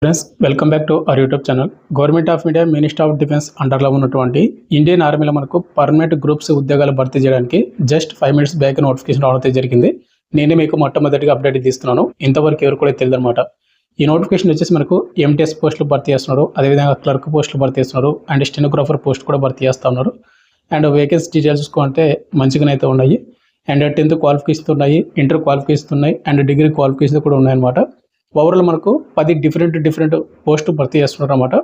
Friends welcome back to our YouTube channel. Government of India minister of defence అండర్లో ఉన్నటువంటి Indian ఆర్మీలో మనకు permanent groups ఉద్యోగాలు భర్తీ చేయడానికి జస్ట్ 5 minutes బ్యాక్ నోటిఫికేషన్ రావడం జరిగింది. నేనే మీకు మొట్టమొదటిగా అప్డేట్ తీస్తున్నాను. ఇంతవరకు ఎవరు కూడా తెలియదు అనమాట. ఈ నోటిఫికేషన్ వచ్చేసి మనకు ఎంటీఎస్ పోస్టులు భర్తీ చేస్తున్నారు, అదేవిధంగా క్లర్క్ పోస్టులు భర్తీ చేస్తున్నారు, అండ్ స్టెనోగ్రాఫర్ పోస్ట్ కూడా భర్తీ చేస్తూ ఉన్నారు. అండ్ వేకెన్సీ డీటెయిల్స్ చూసుకుంటే మంచిగానైతే ఉన్నాయి. అండ్ 10th క్వాలిఫికేషన్ ఉన్నాయి, ఇంటర్ క్వాలిఫికేషన్ ఉన్నాయి, అండ్ డిగ్రీ క్వాలిఫికేషన్ కూడా ఉన్నాయన్నమాట. ఓవరాల్ మనకు 10 డిఫరెంట్ పోస్టు భర్తీ చేస్తున్నారు అన్నమాట.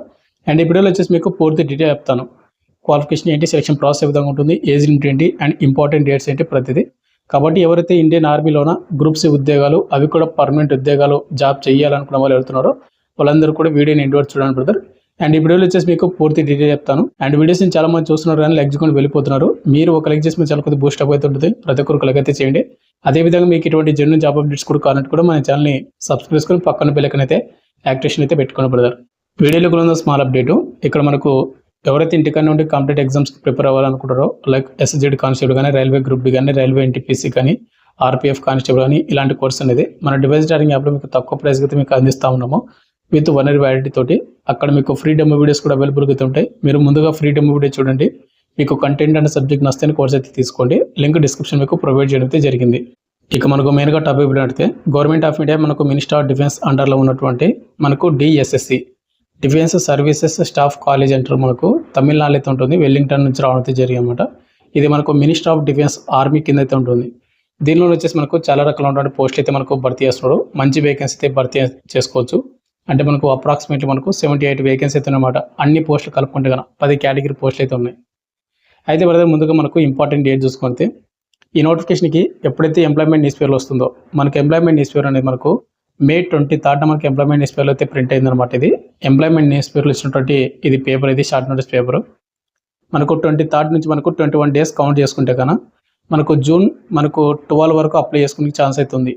అండ్ ఈ వీడియోలో వచ్చేసి మీకు పూర్తి డీటెయిల్ చెప్తాను. క్వాలిఫికేషన్ ఏంటి, సెలక్షన్ ప్రాసెస్ ఏ విధంగా ఉంటుంది, ఏజ్ లిమిట్ ఏంటి, అండ్ ఇంపార్టెంట్ డేట్స్ ఏంటి ప్రతిదీ. కాబట్టి ఎవరైతే ఇండియన్ ఆర్మీలోన గ్రూప్ సి ఉద్యోగాలు, అవి కూడా పర్మనెంట్ ఉద్యోగాలు జాబ్ చేయాలనుకున్న వాళ్ళు వెళ్తున్నారో వాళ్ళందరూ కూడా వీడియోని ఎండ్ వరకు చూడండి బ్రదర్. అండ్ ఈ వీడియోలో వచ్చేసి మీకు పూర్తి డీటెయిల్ చెప్తాను. అండ్ వీడియోస్ని చాలా మంది చూస్తున్నారు కానీ లైక్ చేసుకొని వెళ్ళిపోతున్నారు. మీరు ఒక లైక్ చేసి మీరు చాలా కొద్దిగా బూస్ట్ అప్ అవుతుంటుంది. ప్రతి ఒక్కరికి లైక్ అయితే చేయండి. అదేవిధంగా మీకు ఇటువంటి జెన్యూన్ జాబ్ అప్డేట్స్ కూడా కావాలంటే కూడా మన ఛానల్ని సబ్స్క్రైబ్ చేసుకొని పక్కన బెల్ అయితే యాక్టివేషన్ అయితే పెట్టుకోండి బ్రదర్. వీడియోలో కూడా ఉన్న స్మాల్ అప్డేట్, ఇక్కడ మనకు ఎవరైతే ఇంటికాడ నుండి కాంపిటేటివ్ ఎగ్జామ్స్కి ప్రిపేర్ అవ్వాలనుకుంటారో లైక్ ఎస్ఎస్జెడ్ కానిస్టేబుల్ కానీ, రైల్వే గ్రూప్ డి కానీ, రైల్వే ఎన్టీపీసీ కానీ, ఆర్పీఎఫ్ కానిస్టేబుల్ కానీ ఇలాంటి కోర్స్ అనేది మన డివైస్ స్టారింగ్ యాప్లో మీకు తక్కువ ప్రైస్కి అయితే మీకు అందిస్తూ ఉన్నాము విత్ 1 year వ్యాలిడిటీ తోటి. అక్కడ మీకు ఫ్రీ డెమో వీడియోస్ కూడా అవైలబుల్గా అయితే ఉంటాయి. మీరు ముందుగా ఫ్రీ డెమో వీడియో చూడండి. మీకు కంటెంట్ అండ్ సబ్జెక్ట్ నచ్చితే కోర్స్ అయితే తీసుకోండి. లింక్ డిస్క్రిప్షన్ మీకు ప్రొవైడ్ చేయడం అయితే జరిగింది. ఇక మనకు మెయిన్గా టాపిక్ పెడితే గవర్నమెంట్ ఆఫ్ ఇండియా మనకు మినిస్టర్ ఆఫ్ డిఫెన్స్ అండర్లో ఉన్నటువంటి మనకు DSSC defence services staff college అంటారు. మనకు తమిళనాడు అయితే ఉంటుంది, వెల్లింగ్టన్ నుంచి రావడం అయితే జరిగింది అనమాట. ఇది మనకు మినిస్టర్ ఆఫ్ డిఫెన్స్ ఆర్మీ కింద అయితే ఉంటుంది. దీనిలో వచ్చేసి మనకు చాలా రకాలైనటువంటి పోస్టులు అయితే మనకు భర్తీ చేస్తున్నారు. మంచి వేకెన్సీ అయితే భర్తీ చేసుకోవచ్చు. అంటే మనకు అప్రాక్సిమేట్లీ మనకు 78 వేకెన్సీ అయితే అనమాట. అన్ని పోస్టులు కలుపుకుంటే కన్నా 10 కేటగిరీ పోస్టులు అయితే ఉన్నాయి. అయితే బ్రదర్ ముందుగా మనకు ఇంపార్టెంట్ డేట్ చూసుకుంటే ఈ నోటిఫికేషన్కి ఎప్పుడైతే ఎంప్లాయ్మెంట్ న్యూస్ పేపర్ వస్తుందో మనకు ఎంప్లాయ్మెంట్ న్యూస్ పేపర్ అనేది మనకు May 23rd మనకు ఎంప్లాయ్మెంట్ న్యూస్ పేపర్ అయితే ప్రింట్ అయిందనమాట. ఇది ఎంప్లాయ్మెంట్ న్యూస్ పేపర్లో ఇచ్చినటువంటి ఇది పేపర్, ఇది షార్ట్ నోటీస్ పేపర్. మనకు 23rd నుంచి మనకు 21 days కౌంట్ చేసుకుంటే కన్నా మనకు జూన్ మనకు 12 వరకు అప్లై చేసుకునే ఛాన్స్ అవుతుంది.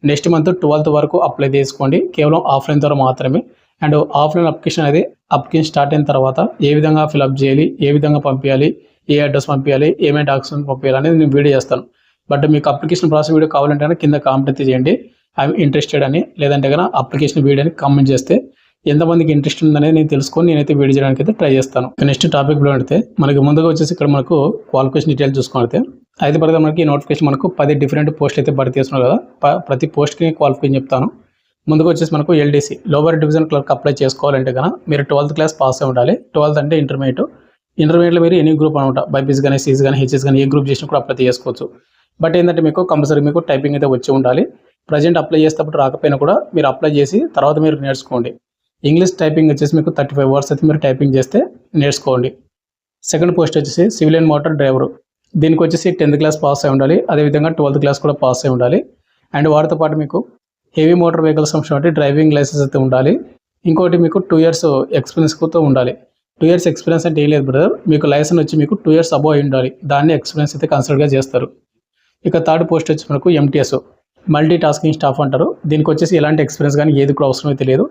నెక్స్ట్ మంత్ 12th వరకు అప్లై చేసుకోండి, కేవలం ఆఫ్లైన్ ద్వారా మాత్రమే. అండ్ ఆఫ్లైన్ అప్లికేషన్ అనేది అప్లికేషన్ స్టార్ట్ అయిన తర్వాత ఏ విధంగా ఫిల్అప్ చేయాలి, ఏ విధంగా పంపించాలి, ఏ అడ్రస్ పంపించాలి, ఏమేమి డాక్యుమెంట్స్ పంపించాలి అనేది నేను వీడియో చేస్తాను. బట్ మీకు అప్లికేషన్ ప్రాసెస్ వీడియో కావాలంటే కింద కామెంట్ అయితే చేయండి ఐఎమ్ ఇంట్రెస్టెడ్ అని, లేదంటే కన్నా అప్లికేషన్ వీడియోని కామెంట్ చేస్తే ఎంతమందికి ఇంట్రెస్ట్ ఉందనేది నేను తెలుసుకొని నేనైతే వీడియో చేయడానికి అయితే ట్రై చేస్తాను. నెక్స్ట్ టాపిక్లో అయితే మనకి ముందుగా వచ్చేసి ఇక్కడ మనకు క్వాలిఫికేషన్ డీటెయిల్స్ చూసుకుంటే అయితే ప్రకారం మనకి నోటిఫికేషన్ మనకు 10 డిఫరెంట్ పోస్టులు అయితే భర్తీ చేస్తున్నారు కదా. ప్రతి పోస్ట్కి క్వాలిఫికేషన్ చెప్తాను. ముందుగా వచ్చేసి మనకు LDC lower division clerk apply చేసుకోవాలంటే కన్నా మీరు 12th క్లాస్ పాస్ అయి ఉండాలి. 12th అంటే ఇంటర్మీడియట్లో మీరు ఎనీ గ్రూప్ అనమాట, బైపీసీ కానీ, సీసీ కానీ, హెచ్ఎస్ కానీ ఏ గ్రూప్ చేసినా కూడా అప్లై చేసుకోవచ్చు. బట్ ఏంటంటే మీకు కంపల్సరీ మీకు టైపింగ్ అయితే వచ్చి ఉండాలి. ప్రజెంట్ అప్లై చేసేటప్పుడు రాకపోయినా కూడా మీరు అప్లై చేసి తర్వాత మీరు నేర్చుకోండి. ఇంగ్లీష్ టైపింగ్ వచ్చేసి మీకు 35 words అయితే మీరు టైపింగ్ చేస్తే నేర్చుకోండి. సెకండ్ పోస్ట్ వచ్చేసి సివిలియన్ మోటార్ డ్రైవరు. దీనికి వచ్చేసి 10th క్లాస్ పాస్ అయి ఉండాలి, అదేవిధంగా 12th క్లాస్ కూడా పాస్ అయి ఉండాలి. అండ్ వాటితో పాటు మీకు హెవీ మోటార్ వెహికల్స్ సంబంధించి డ్రైవింగ్ లైసెన్స్ అయితే ఉండాలి. ఇంకోటి మీకు 2 years ఎక్స్పీరియన్స్తో ఉండాలి. 2 years ఎక్స్పీరియన్స్ అంటే ఏం లేదు బ్రదర్, మీకు లైసెన్స్ వచ్చి మీకు 2 years అబోవ్ అయి ఉండాలి. దాన్ని ఎక్స్పీరియన్స్ అయితే కన్సిడర్గా చేస్తారు. ఇక థర్డ్ పోస్ట్ వచ్చి మనకు ఎంటీఎస్ మల్టీ టాస్కింగ్ స్టాఫ్ అంటారు. దీనికి వచ్చేసి ఎలాంటి ఎక్స్పీరియన్స్ కానీ ఏది కూడా అవసరం అయితే లేదు.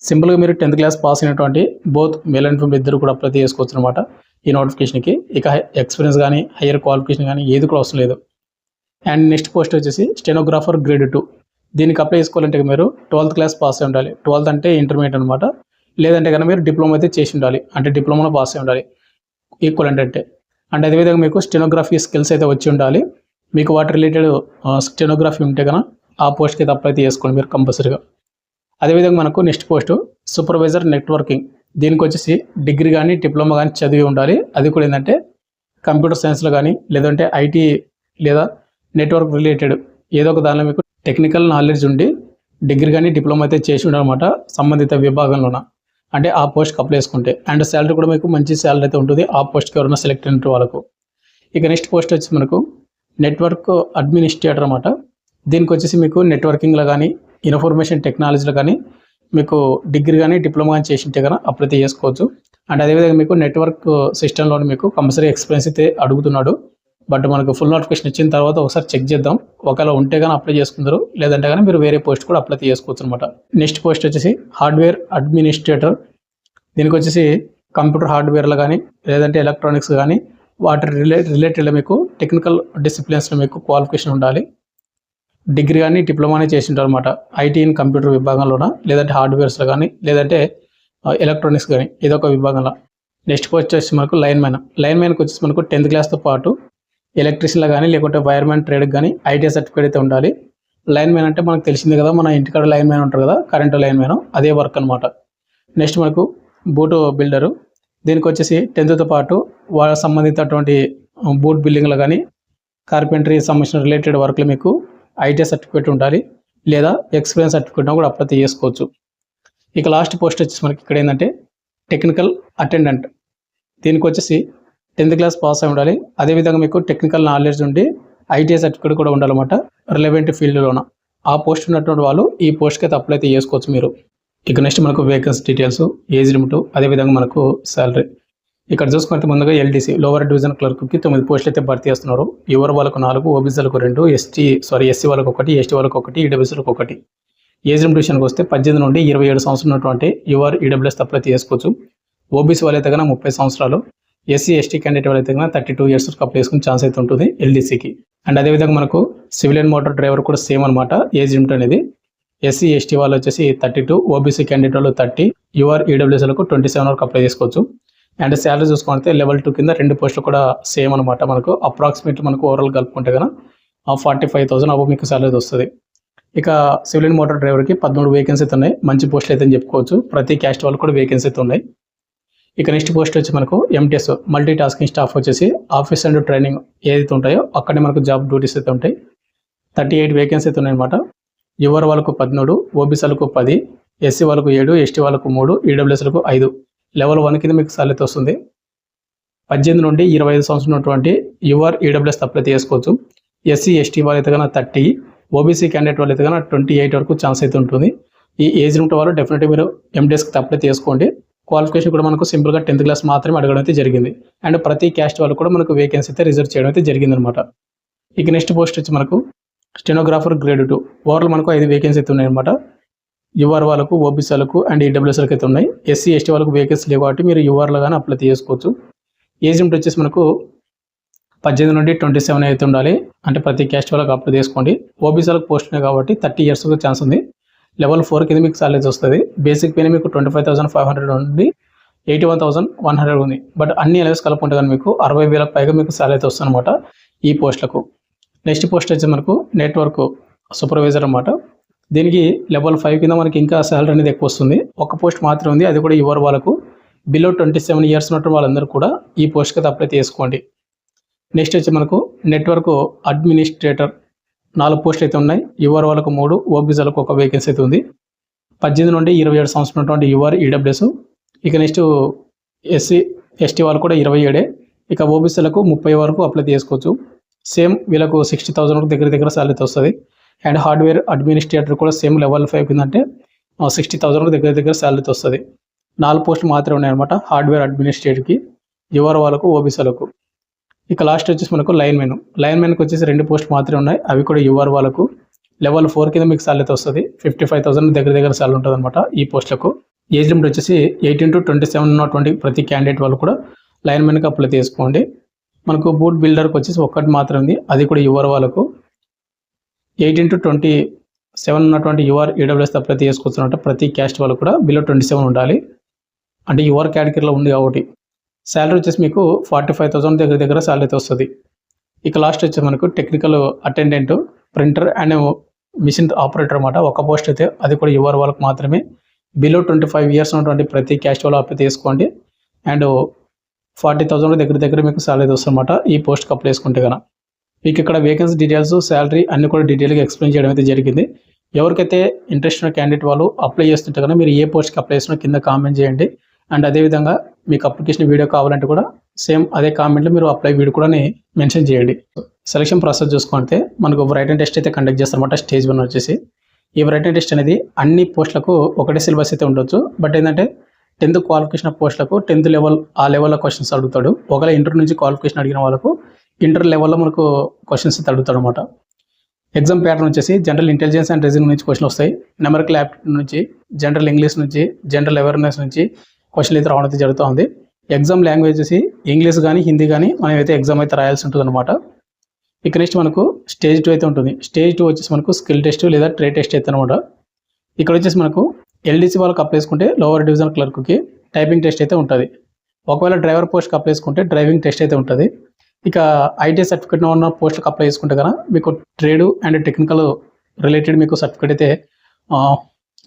సింపుల్గా మీరు 10th క్లాస్ పాస్ అయినటువంటి బోత్ మేల్ అండ్ ఫీమేల్ ఇద్దరు కూడా అప్లై చేసుకోవచ్చు అనమాట ఈ నోటిఫికేషన్కి. ఇక ఎక్స్పీరియన్స్ కానీ హైయర్ క్వాలిఫికేషన్ కానీ ఏది కూడా అవసరం లేదు. అండ్ నెక్స్ట్ పోస్ట్ వచ్చేసి స్టెనోగ్రాఫర్ గ్రేడ్ 2. దీనికి అప్లై చేసుకోవాలంటే మీరు 12th క్లాస్ పాస్ అయి ఉండాలి. 12th అంటే ఇంటర్మీడియట్ అనమాట. లేదంటే కనుక మీరు డిప్లొమా అయితే చేసి ఉండాలి, అంటే డిప్లొమాలో పాస్ అయి ఉండాలి ఈక్వల్ అంటే. అండ్ అదేవిధంగా మీకు స్టెనోగ్రఫీ స్కిల్స్ అయితే వచ్చి ఉండాలి. మీకు వాటి రిలేటెడ్ స్టెనోగ్రఫీ ఉంటే కనుక ఆ పోస్ట్కి అయితే అప్లై అయితే చేసుకోండి మీరు కంపల్సరీగా. అదేవిధంగా మనకు నెక్స్ట్ పోస్ట్ సూపర్వైజర్ నెట్వర్కింగ్. దీనికి వచ్చేసి డిగ్రీ కానీ డిప్లొమా కానీ చదివి ఉండాలి. అది కూడా ఏంటంటే కంప్యూటర్ సైన్స్లో కానీ, లేదంటే ఐటీ లేదా నెట్వర్క్ రిలేటెడ్ ఏదో ఒక దానిలో మీకు టెక్నికల్ నాలెడ్జ్ ఉండి డిగ్రీ కానీ డిప్లొమా అయితే చేసి ఉండాలన్నమాట సంబంధిత విభాగంలోన. అంటే ఆ పోస్ట్కి అప్లై చేసుకుంటే. అండ్ శాలరీ కూడా మీకు మంచి శాలరీ అయితే ఉంటుంది ఆ పోస్ట్కి ఎవరైనా సెలెక్ట్ అయిన వాళ్ళకు. ఇక నెక్స్ట్ పోస్ట్ వచ్చి మనకు నెట్వర్క్ అడ్మినిస్ట్రేటర్ అనమాట. దీనికి వచ్చేసి మీకు నెట్వర్కింగ్లో కానీ, ఇన్ఫర్మేషన్ టెక్నాలజీలో కానీ మీకు డిగ్రీ కానీ డిప్లొమా కానీ చేసింటే కన్నా అప్లై చేసుకోవచ్చు. అండ్ అదేవిధంగా మీకు నెట్వర్క్ సిస్టంలో మీకు కంపల్సరీ ఎక్స్పీరియన్స్ అయితే అడుగుతున్నాడు. బట్ మనకు ఫుల్ నోటిఫికేషన్ ఇచ్చిన తర్వాత ఒకసారి చెక్ చేద్దాం. ఒకవేళ ఉంటే కానీ అప్లై చేసుకుంటారు, లేదంటే కానీ మీరు వేరే పోస్ట్ కూడా అప్లై చేసుకోవచ్చు అనమాట. నెక్స్ట్ పోస్ట్ వచ్చేసి హార్డ్వేర్ అడ్మినిస్ట్రేటర్. దీనికి వచ్చేసి కంప్యూటర్ హార్డ్వేర్లో కానీ, లేదంటే ఎలక్ట్రానిక్స్ కానీ వాటి రిలేటెడ్ మీకు టెక్నికల్ డిసిప్లిన్స్లో మీకు క్వాలిఫికేషన్ ఉండాలి. డిగ్రీ కానీ డిప్లొమానే చేసి ఉంటారు అనమాట. ఐటీ ఇన్ కంప్యూటర్ విభాగంలోన, లేదంటే హార్డ్వేర్స్లో కానీ, లేదంటే ఎలక్ట్రానిక్స్ కానీ ఏదో ఒక విభాగంలో. నెక్స్ట్ వచ్చేసి మనకు లైన్ మ్యాన్కి వచ్చేసి మనకు 10th క్లాస్తో పాటు ఎలక్ట్రీషియన్లో కానీ, లేకుంటే వైర్మ్యాన్ ట్రేడ్కి కానీ ఐటీఐ సర్టిఫికేట్ అయితే ఉండాలి. లైన్ మ్యాన్ అంటే మనకు తెలిసిందే కదా, మన ఇంటికాడ లైన్ మ్యాన్ ఉంటారు కదా, కరెంటు లైన్ మ్యాన్, అదే వర్క్ అనమాట. నెక్స్ట్ మనకు బూట్ బిల్డరు, దీనికి వచ్చేసి 10th పాటు వాళ్ళకి సంబంధించినటువంటి బూట్ బిల్డింగ్లో కానీ, కార్పెంటరీ సంబంధించిన రిలేటెడ్ వర్క్లు మీకు ఐటీఐ సర్టిఫికేట్ ఉండాలి, లేదా ఎక్స్పీరియన్స్ సర్టిఫికేట్ కూడా అప్లై చేసుకోవచ్చు. ఇక లాస్ట్ పోస్ట్ వచ్చేసి మనకి ఇక్కడ ఏంటంటే టెక్నికల్ అటెండెంట్. దీనికి వచ్చేసి 10th క్లాస్ పాస్ అయి ఉండాలి. అదేవిధంగా మీకు టెక్నికల్ నాలెడ్జ్ ఉండి ఐటీఐ సర్టిఫికేట్ కూడా ఉండాలన్నమాట రిలవెంట్ ఫీల్డ్లోన. ఆ పోస్ట్ ఉన్నటువంటి వాళ్ళు ఈ పోస్ట్కి అయితే అప్లై అయితే చేసుకోవచ్చు మీరు. ఇక నెక్స్ట్ మనకు వేకెన్సీ డీటెయిల్స్, ఏజ్ లిమిట్, అదేవిధంగా మనకు శాలరీ. ఇక్కడ చూసుకుంటే ముందుగా ఎల్డీసీ లోవర్ డివిజన్ క్లర్క్కి 9 పోస్టులు అయితే భర్తీ చేస్తున్నారు. యువర్ వాళ్ళకు 4, ఓబీసీలకు 2, ఎస్సీ వాళ్ళకు 1, ఎస్టీ వాళ్ళకు 1, ఈడబ్ల్యూసీలకు 1. ఏజ్ లిమిట్ విషయానికి వస్తే 18 నుండి 27 సంవత్సరాలు ఉన్నటువంటి యువర్ ఈడబ్ల్యూఎస్ అప్లై చేసుకోవచ్చు. ఓబీసీ వాళ్ళైతే కన్నా 30 సంవత్సరాలు, ఎస్సీ ఎస్టీ క్యాండిడేట్ వాళ్ళైతే కన్నా 32 ఇయర్స్ వరకు అప్లై చేసుకునే ఛాన్స్ అయితే ఉంటుంది ఎల్డీసీకి. అండ్ అదేవిధంగా మనకు సివిలియన్ మోటార్ డ్రైవర్ కూడా సేమ్ అనమాట ఏజ్ లిమిట్ అనేది. ఎస్సీ ఎస్టీ వాళ్ళు వచ్చేసి 32, ఓబీసీ క్యాండిడేట్ వాళ్ళు 30, యువర్ ఈడబ్ల్యూఎస్లకు 27 వరకు అప్లై చేసుకోవచ్చు. అండ్ శాలరీ చూసుకుంటే లెవెల్ 2 కింద 2 పోస్టులు కూడా సేమ్ అనమాట. మనకు అప్రాక్సిమేట్లీ మనకు ఓవరాల్ కలుపుకుంటే కన్నా 45,000 అబో మీకు శాలరీ వస్తుంది. ఇక సివిలియన్ మోటార్ డ్రైవర్కి 13 వేకెన్సీ అయితే ఉన్నాయి. మంచి పోస్టులు అయితే అని చెప్పుకోవచ్చు. ప్రతి క్యాస్ట్ వాళ్ళు కూడా వేకెన్సీ అయితే ఉన్నాయి. ఇక నెక్స్ట్ పోస్ట్ వచ్చి మనకు ఎంటీఎస్ మల్టీ టాస్కింగ్ స్టాఫ్ వచ్చేసి ఆఫీస్ అండ్ ట్రైనింగ్ ఏదైతే ఉంటాయో అక్కడే మనకు జాబ్ డ్యూటీస్ అయితే ఉంటాయి. 38 వేకెన్సీ అయితే ఉన్నాయన్నమాట. యువర్ వాళ్ళకు 13, ఓబీసీలకు 10, ఎస్సీ వాళ్ళకు 7, ఎస్టీ వాళ్ళకు 3, ఈడబ్ల్యూఎస్లకు 5. లెవెల్ 1 కింద మీకు శాలరీ వస్తుంది. 18 నుండి 25 సంవత్సరం ఉన్నటువంటి యువర్ ఈడబ్ల్యూఎస్ అప్లై చేసుకోవచ్చు. ఎస్సీ ఎస్టీ వాళ్ళైతే కన్నా 30, ఓబీసీ క్యాండిడేట్ వాళ్ళైతే కన్నా 28 వరకు ఛాన్స్ అయితే ఉంటుంది. ఈ ఏజ్ లిమిట్ వాళ్ళు డెఫినెట్గా మీరు ఎంటీఎస్కి అప్లై చేసుకోండి. క్వాలిఫికేషన్ కూడా మనకు సింపుల్గా 10th క్లాస్ మాత్రమే అడగడం అయితే జరిగింది. అండ్ ప్రతి క్యాస్ట్ వాళ్ళు కూడా మనకు వేకెన్సీ అయితే రిజర్వ్ చేయడం అయితే జరిగింది అనమాట. ఇక నెక్స్ట్ పోస్ట్ వచ్చి మనకు స్టెనోగ్రాఫర్ గ్రేడ్ 2. ఓవరాల్ మనకు 5 వేకెన్సీ అయితే ఉన్నాయన్నమాట. యువర్ వాళ్ళకు, ఓబీసీలకు అండ్ ఈడబ్ల్యూఎస్లకు అయితే ఉన్నాయి. ఎస్సీ ఎస్టీ వాళ్ళకు వేకెన్సీ లేవు కాబట్టి మీరు యువర్లో కానీ అప్లై చేసుకోవచ్చు. ఏజ్ లిమిట్ వచ్చేసి మనకు 18 నుండి 27 అయితే ఉండాలి. అంటే ప్రతి క్యాస్ట్ వాళ్ళకి అప్లై చేసుకోండి. ఓబీసీలకు పోస్ట్ ఉన్నాయి కాబట్టి 30 ఇయర్స్ ఛాన్స్ ఉంది. లెవెల్ 4 కింద మీకు సాలరీ వస్తుంది. బేసిక్ పైన మీకు 25,500 నుండి 81,100 ఉంది. బట్ అన్ని అలవెన్స్ కలుపుకుంటే కానీ మీకు 60,000 పైగా మీకు సాలరీ అయితే వస్తుంది అనమాట ఈ పోస్టులకు. నెక్స్ట్ పోస్ట్ వచ్చి మనకు నెట్వర్క్ సూపర్వైజర్ అనమాట. దీనికి లెవెల్ 5 కింద మనకి ఇంకా సాలరీ అనేది ఎక్కువ వస్తుంది. ఒక పోస్ట్ మాత్రమే ఉంది, అది కూడా యువర్ వాళ్ళకు. బిలో 27 ఇయర్స్ ఉన్నట్టు వాళ్ళందరూ కూడా ఈ పోస్ట్కి అయితే అప్లై చేసుకోండి. నెక్స్ట్ వచ్చి మనకు నెట్వర్క్ అడ్మినిస్ట్రేటర్ 4 పోస్టులు అయితే ఉన్నాయి. యువర్ వాళ్ళకు 3, ఓబీసీలకు 1 వేకెన్సీ అయితే ఉంది. 18 నుండి 27 సంవత్సరం ఉన్నటువంటి యువర్ ఈడబ్ల్యూఎస్. ఇక నెక్స్ట్ ఎస్సీ ఎస్టీ వాళ్ళు కూడా 27. ఇక ఓబీసీలకు 30 వరకు అప్లై చేసుకోవచ్చు. సేమ్ వీళ్ళకు 60,000 వరకు దగ్గర సాలరీ వస్తుంది. అండ్ హార్డ్వేర్ అడ్మినిస్ట్రేటర్ కూడా సేమ్ లెవెల్ 5 కిందంటే 60,000 వరకు దగ్గర సాలరీ వస్తుంది. 4 పోస్టులు మాత్రమే ఉన్నాయన్నమాట హార్డ్వేర్ అడ్మినిస్ట్రేటర్కి, యువర్ వాళ్ళకు, ఓబీసీలకు. ఇక లాస్ట్ వచ్చేసి మనకు లైన్ మ్యాన్కి వచ్చేసి 2 పోస్టులు మాత్రమే ఉన్నాయి. అవి కూడా యువర్ వాళ్ళకు. లెవెల్ 4 కింద మీకు సాలరీ వస్తుంది. 55,000 దగ్గర సాలరీ ఉంటుంది అనమాట ఈ పోస్టులకు. ఏజ్ లిమిట్ వచ్చేసి 18 to 27 ఉన్నటువంటి ప్రతి క్యాండిడేట్ వాళ్ళు కూడా లైన్ మ్యాన్కి అప్లై చేసుకోండి. మనకు బూట్ బిల్డర్కి వచ్చేసి 1 మాత్రం ఉంది, అది కూడా యువర్ వాళ్ళకు. 18 to 27 ఉన్నటువంటి యువర్ ఈడబ్ల్యూఎస్ అప్లై చేసుకోవచ్చు. ప్రతి క్యాస్ట్ వాళ్ళు కూడా బిలో 27 ఉండాలి. అంటే యువర్ కేటగిరీలో ఉంది కాబట్టి. శాలరీ వచ్చేసి మీకు 45,000 దగ్గర శాలరీ అయితే వస్తుంది. ఇక లాస్ట్ వచ్చి మనకు technical attendant, printer and mission operator అనమాట. 1 పోస్ట్ అయితే, అది కూడా యువర్ వాళ్ళకు మాత్రమే. బిలో 25 ఇయర్స్ ఉన్నటువంటి ప్రతి క్యాస్ట్ వాళ్ళు అప్లై చేసుకోండి. అండ్ 40,000 దగ్గర మీకు శాలరీ వస్తుంది అనమాట ఈ పోస్ట్కి అప్లై చేసుకుంటే కనుక. మీకు ఇక్కడ వేకెన్సీ డీటెయిల్స్, శాలరీ అన్ని కూడా డీటెయిల్గా ఎక్స్ప్లెయిన్ చేయడం అయితే జరిగింది. ఎవరికైతే ఇంట్రెస్ట్ ఉన్న క్యాండిడేట్ వాళ్ళు అప్లై చేస్తుంటే కనుక మీరు ఏ పోస్ట్కి అప్లై చేసినా కింద కామెంట్ చేయండి. అండ్ అదేవిధంగా మీకు అప్లికేషన్ వీడియో కావాలంటే కూడా సేమ్ అదే కామెంట్లో మీరు అప్లై వీడియో కూడా మెన్షన్ చేయండి. సెలక్షన్ ప్రాసెస్ చూసుకుంటే మనకు రైటింగ్ టెస్ట్ అయితే కండక్ట్ చేస్తారన్నమాట. స్టేజ్ 1 వచ్చేసి ఈ రైటింగ్ టెస్ట్ అనేది అన్ని పోస్టులకు ఒకటే సిలబస్ అయితే ఉండొచ్చు. బట్ ఏంటంటే 10th క్వాలిఫికేషన్ పోస్టులకు 10th లెవెల్ ఆ లెవెల్లో క్వశ్చన్స్ అడుగుతాడు. ఒకవేళ ఇంటర్ నుంచి క్వాలిఫికేషన్ అడిగిన వాళ్ళకు ఇంటర్ లెవెల్లో మనకు క్వశ్చన్స్ అయితే అడుగుతాడు అనమాట. ఎగ్జామ్ ప్యాటర్న్ వచ్చేసి జనరల్ ఇంటెలిజెన్స్ అండ్ రీజనింగ్ నుంచి క్వశ్చన్ వస్తాయి. న్యూమరికల్ యాప్టిట్యూడ్ నుంచి, జనరల్ ఇంగ్లీష్ నుంచి, జనరల్ అవేర్నెస్ నుంచి క్వశ్చన్లు అయితే రావడం అయితే జరుగుతుంది. ఎగ్జామ్ లాంగ్వేజ్ వచ్చేసి ఇంగ్లీష్ కానీ హిందీ కానీ మనం అయితే ఎగ్జామ్ అయితే రాయాల్సి ఉంటుంది అనమాట. ఇక నెక్స్ట్ మనకు స్టేజ్ 2 అయితే ఉంటుంది. స్టేజ్ 2 వచ్చేసి మనకు స్కిల్ టెస్ట్ లేదా ట్రేడ్ టెస్ట్ అయితే అనమాట. ఇక్కడ వచ్చేసి మనకు ఎల్డీసీ వాళ్ళకి అప్లై చేసుకుంటే లోవర్ డివిజన్ క్లర్క్కి టైపింగ్ టెస్ట్ అయితే ఉంటుంది. ఒకవేళ డ్రైవర్ పోస్ట్కి అప్లై చేసుకుంటే డ్రైవింగ్ టెస్ట్ అయితే ఉంటుంది. ఇక ఐటీ సర్టిఫికేట్ ఉన్న పోస్టులకు అప్లై చేసుకుంటే కనుక మీకు ట్రేడ్ అండ్ టెక్నికల్ రిలేటెడ్ మీకు సర్టిఫికేట్ అయితే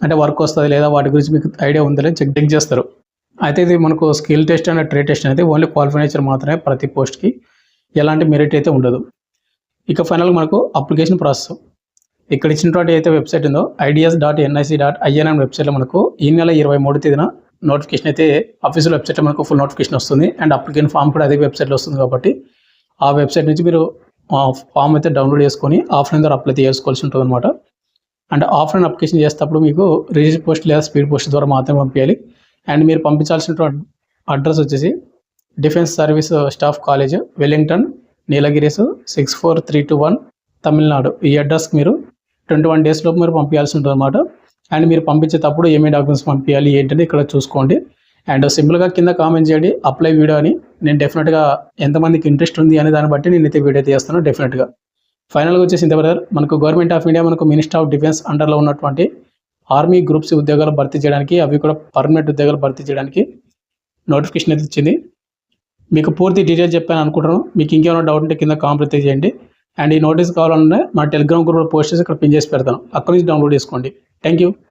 అంటే వర్క్ వస్తుంది లేదా వాటి గురించి మీకు ఐడియా ఉందని చెక్ చేస్తారు. అయితే ఇది మనకు skill test and trade test అనేది ఓన్లీ క్వాలిఫికేషన్ మాత్రమే, ప్రతి పోస్ట్కి ఎలాంటి మెరిట్ అయితే ఉండదు. ఇక ఫైనల్గా మనకు అప్లికేషన్ ప్రాసెస్ ఇక్కడ ఇచ్చినటువంటి అయితే వెబ్సైట్ ఉందో ids.nic.in అనే వెబ్సైట్లో మనకు ఈ నెల 23 తేదీన నోటిఫికేషన్ అయితే అఫీషియల్ వెబ్సైట్లో మనకు ఫుల్ నోటిఫికేషన్ వస్తుంది. అండ్ అప్లికేషన్ ఫామ్ కూడా అదే వెబ్సైట్లో వస్తుంది కాబట్టి ఆ వెబ్సైట్ నుంచి మీరు ఫామ్ అయితే డౌన్లోడ్ చేసుకొని ఆఫ్లైన్ ద్వారా అప్లై చేసుకోవాల్సి ఉంటుంది అనమాట. అండ్ ఆఫ్లైన్ అప్లికేషన్ చేసేటప్పుడు మీకు రిజిస్టర్ పోస్ట్ లేదా స్పీడ్ పోస్ట్ ద్వారా మాత్రమే పంపించాలి. అండ్ మీరు పంపించాల్సినటువంటి అడ్రస్ వచ్చేసి defence service staff college, Wellington, Nilgiris 64321 Tamil Nadu. ఈ అడ్రస్కి మీరు 21 days లోపు మీరు పంపించాల్సి ఉంటుంది అనమాట. అండ్ మీరు పంపించేటప్పుడు ఏమేమి డాక్యుమెంట్స్ పంపించాలి ఏంటంటే ఇక్కడ చూసుకోండి. అండ్ సింపుల్గా కింద కామెంట్ చేయండి అప్లై వీడియో అని. నేను డెఫినెట్గా ఎంతమందికి ఇంట్రెస్ట్ ఉంది అనే దాన్ని బట్టి నేనైతే వీడియో అయితే చేస్తాను డెఫినెట్గా. ఫైనల్గా వచ్చేసి ఇంత బ్రదర్, మనకు గవర్నమెంట్ ఆఫ్ ఇండియా మనకు మినిస్టర్ ఆఫ్ డిఫెన్స్ అండర్లో ఉన్నటువంటి ఆర్మీ గ్రూప్స్ ఉద్యోగాలు భర్తీ చేయడానికి, అవి కూడా పర్మనెంట్ ఉద్యోగాలు భర్తీ చేయడానికి నోటిఫికేషన్ అయితే ఇచ్చింది. మీకు పూర్తి డీటెయిల్స్ చెప్పాను అనుకుంటున్నాను. మీకు ఇంకేమైనా డౌట్ ఉంటే కింద కామెంట్ చేయండి. అండ్ ఈ నోటీస్ కావాలన్నా మా టెలిగ్రామ్ గ్రూప్లో పోస్ట్ చేసి ఇక్కడ పిన్ చేసి పెడతాను, అక్కడి నుంచి డౌన్లోడ్ చేసుకోండి. Thank you.